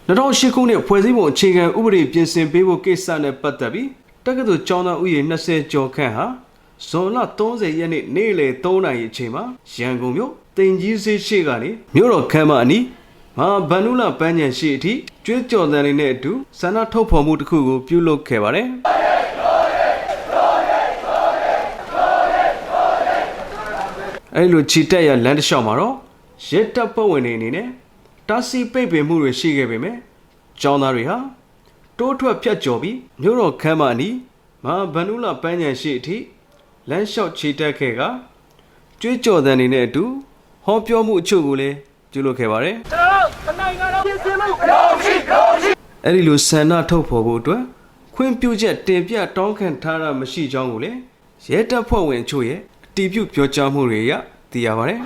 2008 ခုနှစ်ဖွဲ့စည်းပုံအခြေခံဥပဒေပြင်ဆင်ပေးဖို့ကိစ္စနဲ့ပတ်သက်ပြီးတက္ကသိုလ်ကျောင်းသားဥယျာဉ်20ကျော်ခန့်ဟာဇွန်လ30ရက်နေ့လယ်3နာရီအချိန်မှာရန်ကုန်မြို့တင်ကြီးစေးရှိကနေမြို့တော်ခမ်းမအနီးမဟာဗန္ဓုလပန်းခြံရှိအထိကျွေးကြော်သံတွေနဲ့အတူဆန္ဒထုတ်ဖော်မှုတစ်ခုကိုပြုလုပ်ခဲ့ပါတယ်အဲ့လိုချီတက်ရလမ်းတစ်လျှောက်မှာတော့ရဲတပ်ဖွဲ့ဝင်တွေအနေနဲ့တာစီပိတ်ပင်မှုတွေရှိခဲ့ပေမဲ့ကျောင်းသားတွေဟာတိုးထွက်ဖြတ်ကျော်ပြီးမြို့တော်ခမ်းမအနီးမဟာဗန္ဓုလပန်းခြံရှိအထိလမ်းလျှောက်ချီတက်ခဲ့ကကျွေးကြော်သံတွေနဲ့အတူဟောပြောမှုအချို့ကိုလည်းပြုလုပ်ခဲ့ပါတယ်အဲ့ဒီလိုဆန္ဒထုတ်ဖော်ဖို့အတွက်ခွင့်ပြုချက်တင်ပြတောင်းခံထားတာမရှိကြောင်းကိုလည်းရဲတပ်ဖွဲ့ဝင်အချို့ရဲ့အတည်ပြုပြောကြားမှုတွေအရသိရပါတယ်